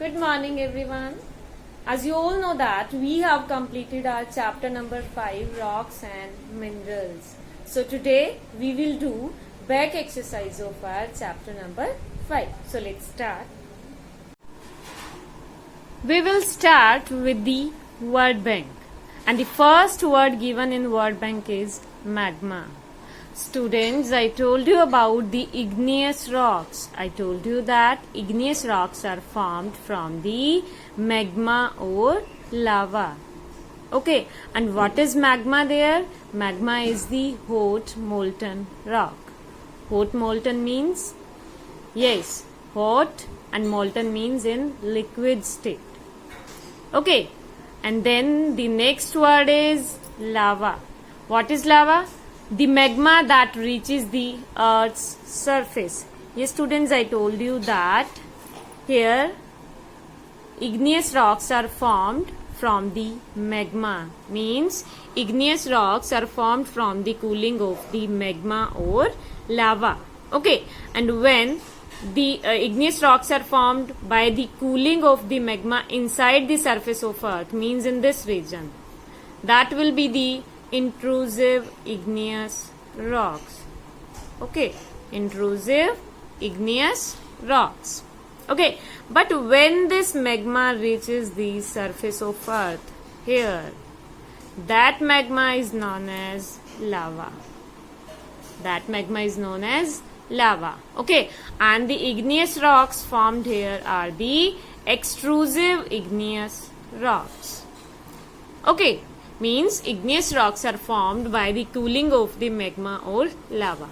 Good morning everyone. As you all know that we have completed our chapter number 5, rocks and minerals. So today we will do back exercise of our chapter number 5. So let's start. We will start with the word bank, and the first word given in word bank is magma. Students, I told you about the igneous rocks. I told you that igneous rocks are formed from the magma or lava. Okay, and what is magma there? Magma is the hot molten rock. Hot molten means, yes, hot, and molten means in liquid state. Okay, and then the next word is lava. What is lava? The magma that reaches the earth's surface. Yes, students, I told you that here igneous rocks are formed from the magma. Means igneous rocks are formed from the cooling of the magma or lava. Okay, and when the igneous rocks are formed by the cooling of the magma inside the surface of earth, means in this region, that will be the intrusive igneous rocks. Okay, intrusive igneous rocks. Okay, but when this magma reaches the surface of earth here, that magma is known as lava. That magma is known as lava. Okay, and the igneous rocks formed here are the extrusive igneous rocks. Okay, means igneous rocks are formed by the cooling of the magma or lava.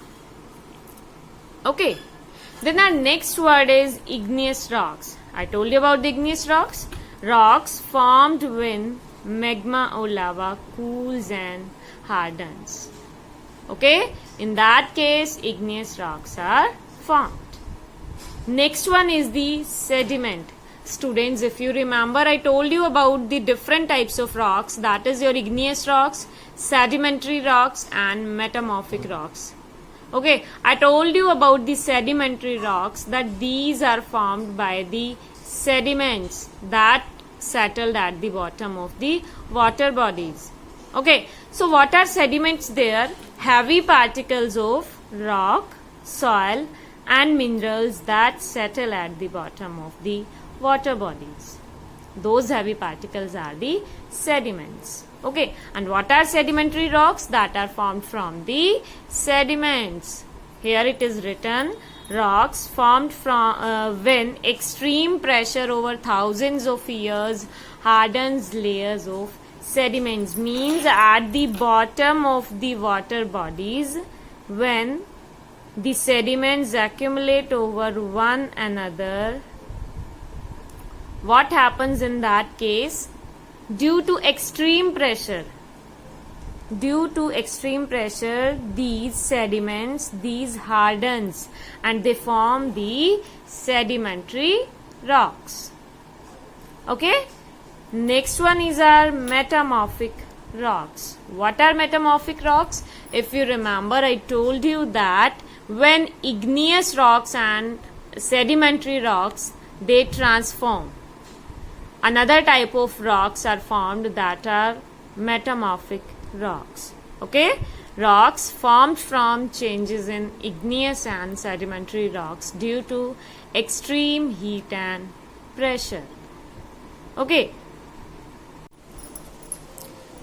Okay, then our next word is igneous rocks. I told you about the igneous rocks. Rocks formed when magma or lava cools and hardens. Okay, in that case igneous rocks are formed. Next one is the sediment. Students, if you remember, I told you about the different types of rocks, that is your igneous rocks, sedimentary rocks and metamorphic rocks. Okay, I told you about the sedimentary rocks, that these are formed by the sediments that settled at the bottom of the water bodies. Okay, so what are sediments there? Heavy particles of rock, soil and minerals that settle at the bottom of the water bodies. Those heavy particles are the sediments. Okay, and what are sedimentary rocks? That are formed from the sediments. Here it is written, rocks formed from when extreme pressure over thousands of years hardens layers of sediments. Means at the bottom of the water bodies, when the sediments accumulate over one another, what happens in that case? Due to extreme pressure, these sediments, these hardens and they form the sedimentary rocks. Okay, next one is our metamorphic rocks. What are metamorphic rocks? If you remember, I told you that when igneous rocks and sedimentary rocks, they transform, another type of rocks are formed, that are metamorphic rocks. Okay, rocks formed from changes in igneous and sedimentary rocks due to extreme heat and pressure. Okay,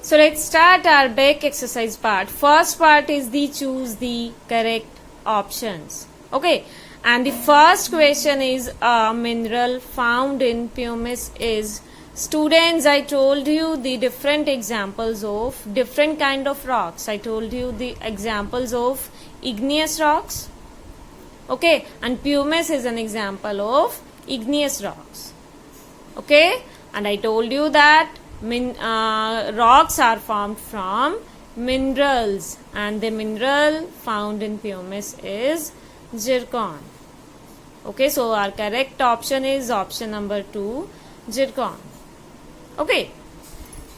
so let's start our back exercise part. First part is the choose the correct options. Okay, and the first question is a mineral found in pumice is. Students, I told you the different examples of different kind of rocks. I told you the examples of igneous rocks. Okay, and pumice is an example of igneous rocks. Okay, and I told you that rocks are formed from minerals, and the mineral found in pumice is zircon. Okay, so our correct option is option number 2, zircon. Okay,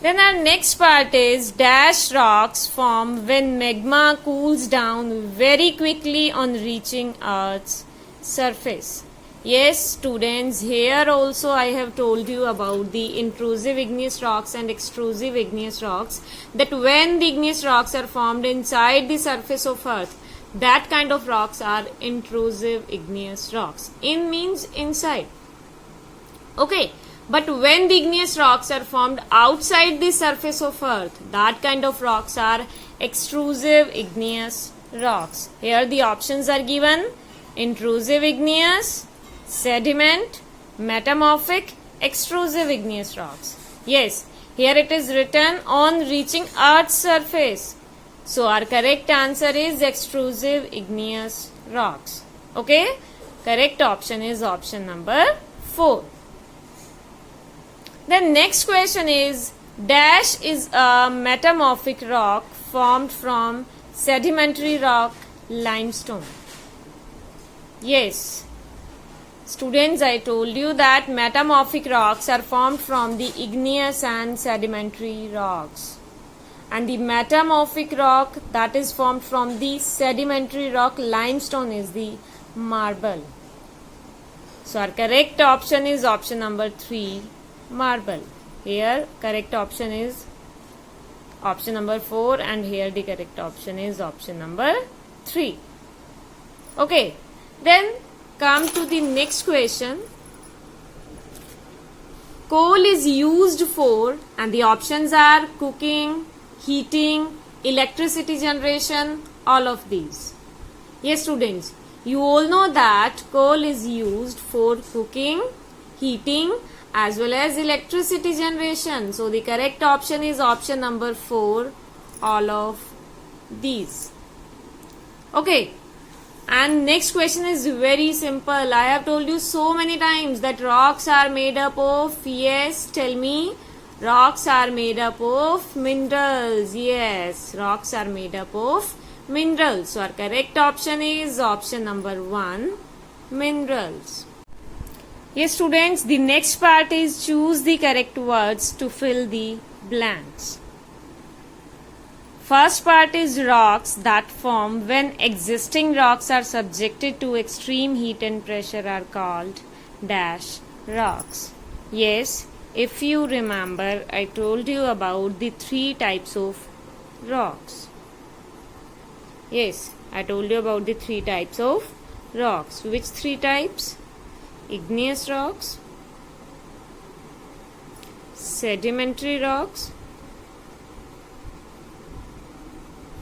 then our next part is dash rocks form when magma cools down very quickly on reaching Earth's surface. Yes, students, here also I have told you about the intrusive igneous rocks and extrusive igneous rocks, that when the igneous rocks are formed inside the surface of earth, that kind of rocks are intrusive igneous rocks. In means inside. Okay, but when the igneous rocks are formed outside the surface of earth, that kind of rocks are extrusive igneous rocks. Here the options are given: intrusive igneous, sediment, metamorphic, extrusive igneous rocks. Yes, here it is written on reaching Earth's surface. So our correct answer is extrusive igneous rocks. Okay, correct option is option number 4. The next question is, dash is a metamorphic rock formed from sedimentary rock limestone. Yes, students, I told you that metamorphic rocks are formed from the igneous and sedimentary rocks. And the metamorphic rock that is formed from the sedimentary rock limestone is the marble. So our correct option is option number 3, marble. Here correct option is option number 4, and here the correct option is option number 3. Okay, then come to the next question. Coal is used for, and the options are cooking, heating, electricity generation, all of these. Yes, students, you all know that coal is used for cooking, heating, as well as electricity generation. So the correct option is option number 4, all of these. Okay, and next question is very simple. I have told you so many times that rocks are made up of, yes, tell me, rocks are made up of minerals. Yes, rocks are made up of minerals. So our correct option is option number 1, minerals. Yes, students, the next part is choose the correct words to fill the blanks. First part is rocks that form when existing rocks are subjected to extreme heat and pressure are called dash rocks. Yes, if you remember, I told you about the 3 types of rocks. Yes, I told you about the 3 types of rocks. Which 3 types? Igneous rocks, sedimentary rocks,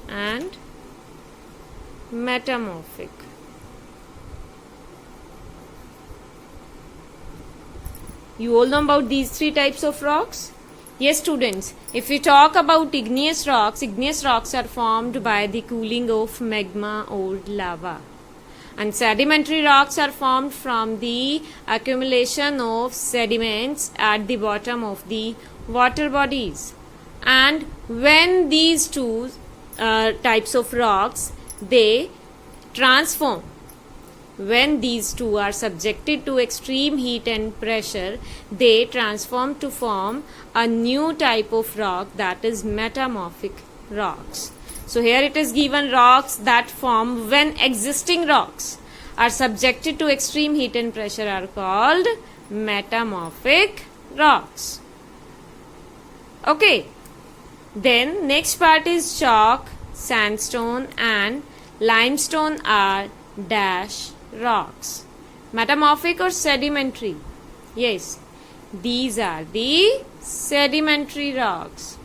and metamorphic. You all know about these 3 types of rocks? Yes, students, if we talk about igneous rocks are formed by the cooling of magma or lava. And sedimentary rocks are formed from the accumulation of sediments at the bottom of the water bodies. And when these 2 types of rocks, they transform, when these 2 are subjected to extreme heat and pressure, they transform to form a new type of rock, that is metamorphic rocks. So here it is given, rocks that form when existing rocks are subjected to extreme heat and pressure are called metamorphic rocks. Okay, then next part is chalk, sandstone and limestone are dash rocks. Metamorphic or sedimentary? Yes, these are the sedimentary rocks.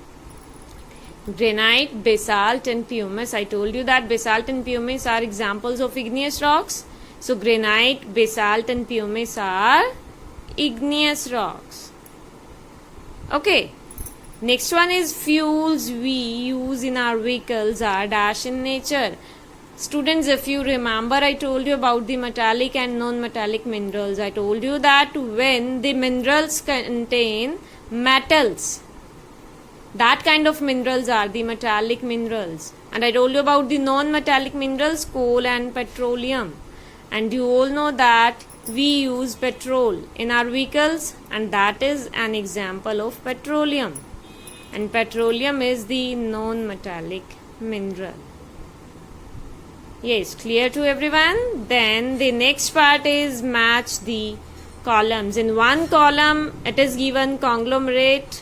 Granite, basalt and pumice. I told you that basalt and pumice are examples of igneous rocks. So granite, basalt and pumice are igneous rocks. Okay. Next one is fuels we use in our vehicles are dash in nature. Students, if you remember, I told you about the metallic and non-metallic minerals. I told you that when the minerals contain metals, that kind of minerals are the metallic minerals. And I told you about the non-metallic minerals, coal and petroleum. And you all know that we use petrol in our vehicles, and that is an example of petroleum. And petroleum is the non-metallic mineral. Yes, clear to everyone? Then the next part is match the columns. In one column, it is given conglomerate,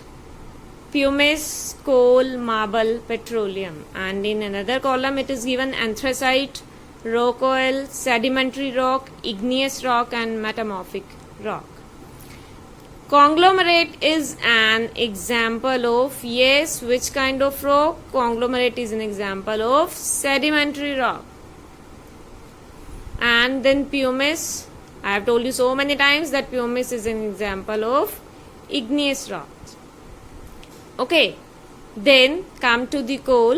pumice, coal, marble, petroleum. And in another column, it is given anthracite, rock oil, sedimentary rock, igneous rock, and metamorphic rock. Conglomerate is an example of, yes, which kind of rock? Conglomerate is an example of sedimentary rock. And then pumice, I have told you so many times that pumice is an example of igneous rock. Okay, then come to the coal.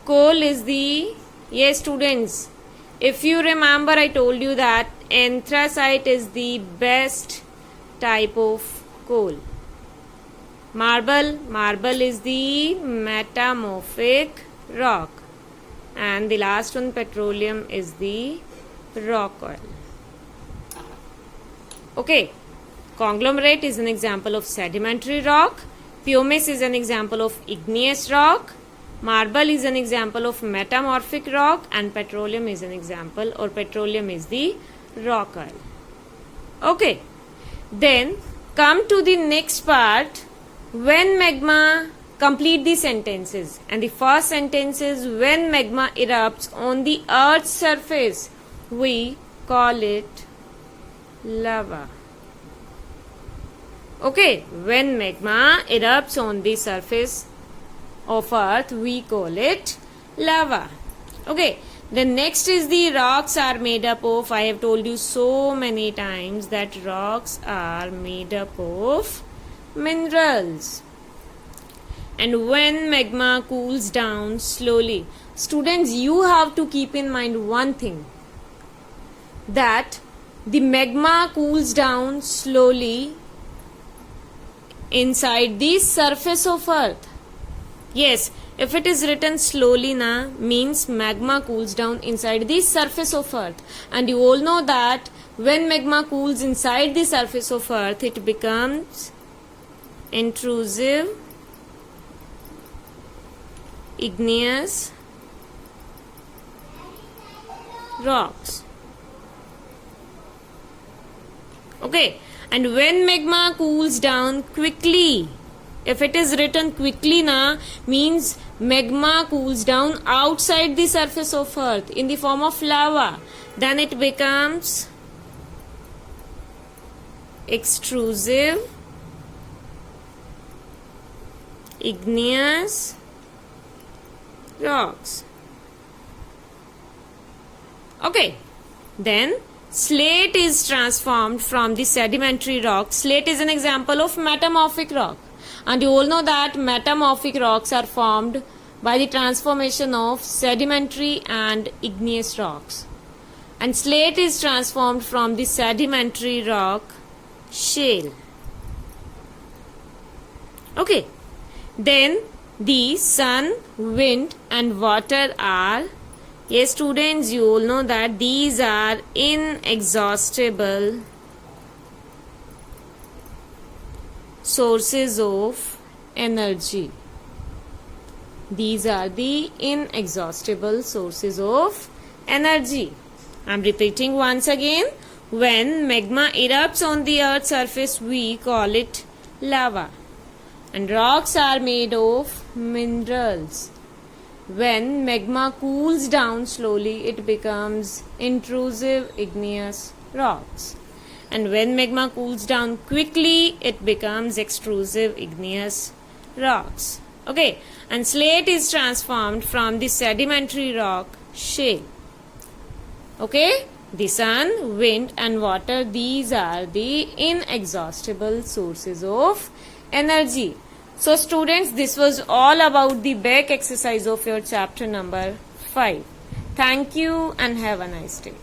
Coal is the, yes students, if you remember I told you that anthracite is the best type of coal. Marble is the metamorphic rock. And the last one, petroleum, is the rock oil. Okay, conglomerate is an example of sedimentary rock. Pumice is an example of igneous rock. Marble is an example of metamorphic rock. And petroleum is an example, or petroleum is the rock oil. Okay, then come to the next part. When magma, complete the sentences. And the first sentence is, when magma erupts on the earth's surface, we call it lava. Okay, when magma erupts on the surface of earth, we call it lava. Okay, the next is the rocks are made up of. I have told you so many times that rocks are made up of minerals. And when magma cools down slowly, students, you have to keep in mind one thing, that the magma cools down slowly inside the surface of earth. Yes, if it is written slowly na, means magma cools down inside the surface of earth. And you all know that when magma cools inside the surface of earth, it becomes intrusive igneous rocks. Okay, and when magma cools down quickly, if it is written quickly na, means magma cools down outside the surface of earth in the form of lava, then it becomes extrusive igneous rocks. Okay, then slate is transformed from the sedimentary rock. Slate is an example of metamorphic rock, and you all know that metamorphic rocks are formed by the transformation of sedimentary and igneous rocks. And slate is transformed from the sedimentary rock shale. Okay, then the sun, wind and water are, yes students, you all know that these are inexhaustible sources of energy. These are the inexhaustible sources of energy. I am repeating once again. When magma erupts on the earth's surface, we call it lava. And rocks are made of minerals. When magma cools down slowly, it becomes intrusive igneous rocks. And when magma cools down quickly, it becomes extrusive igneous rocks. Okay, and slate is transformed from the sedimentary rock shale. Okay, the sun, wind and water, these are the inexhaustible sources of energy. So students, this was all about the back exercise of your chapter number 5. Thank you and have a nice day.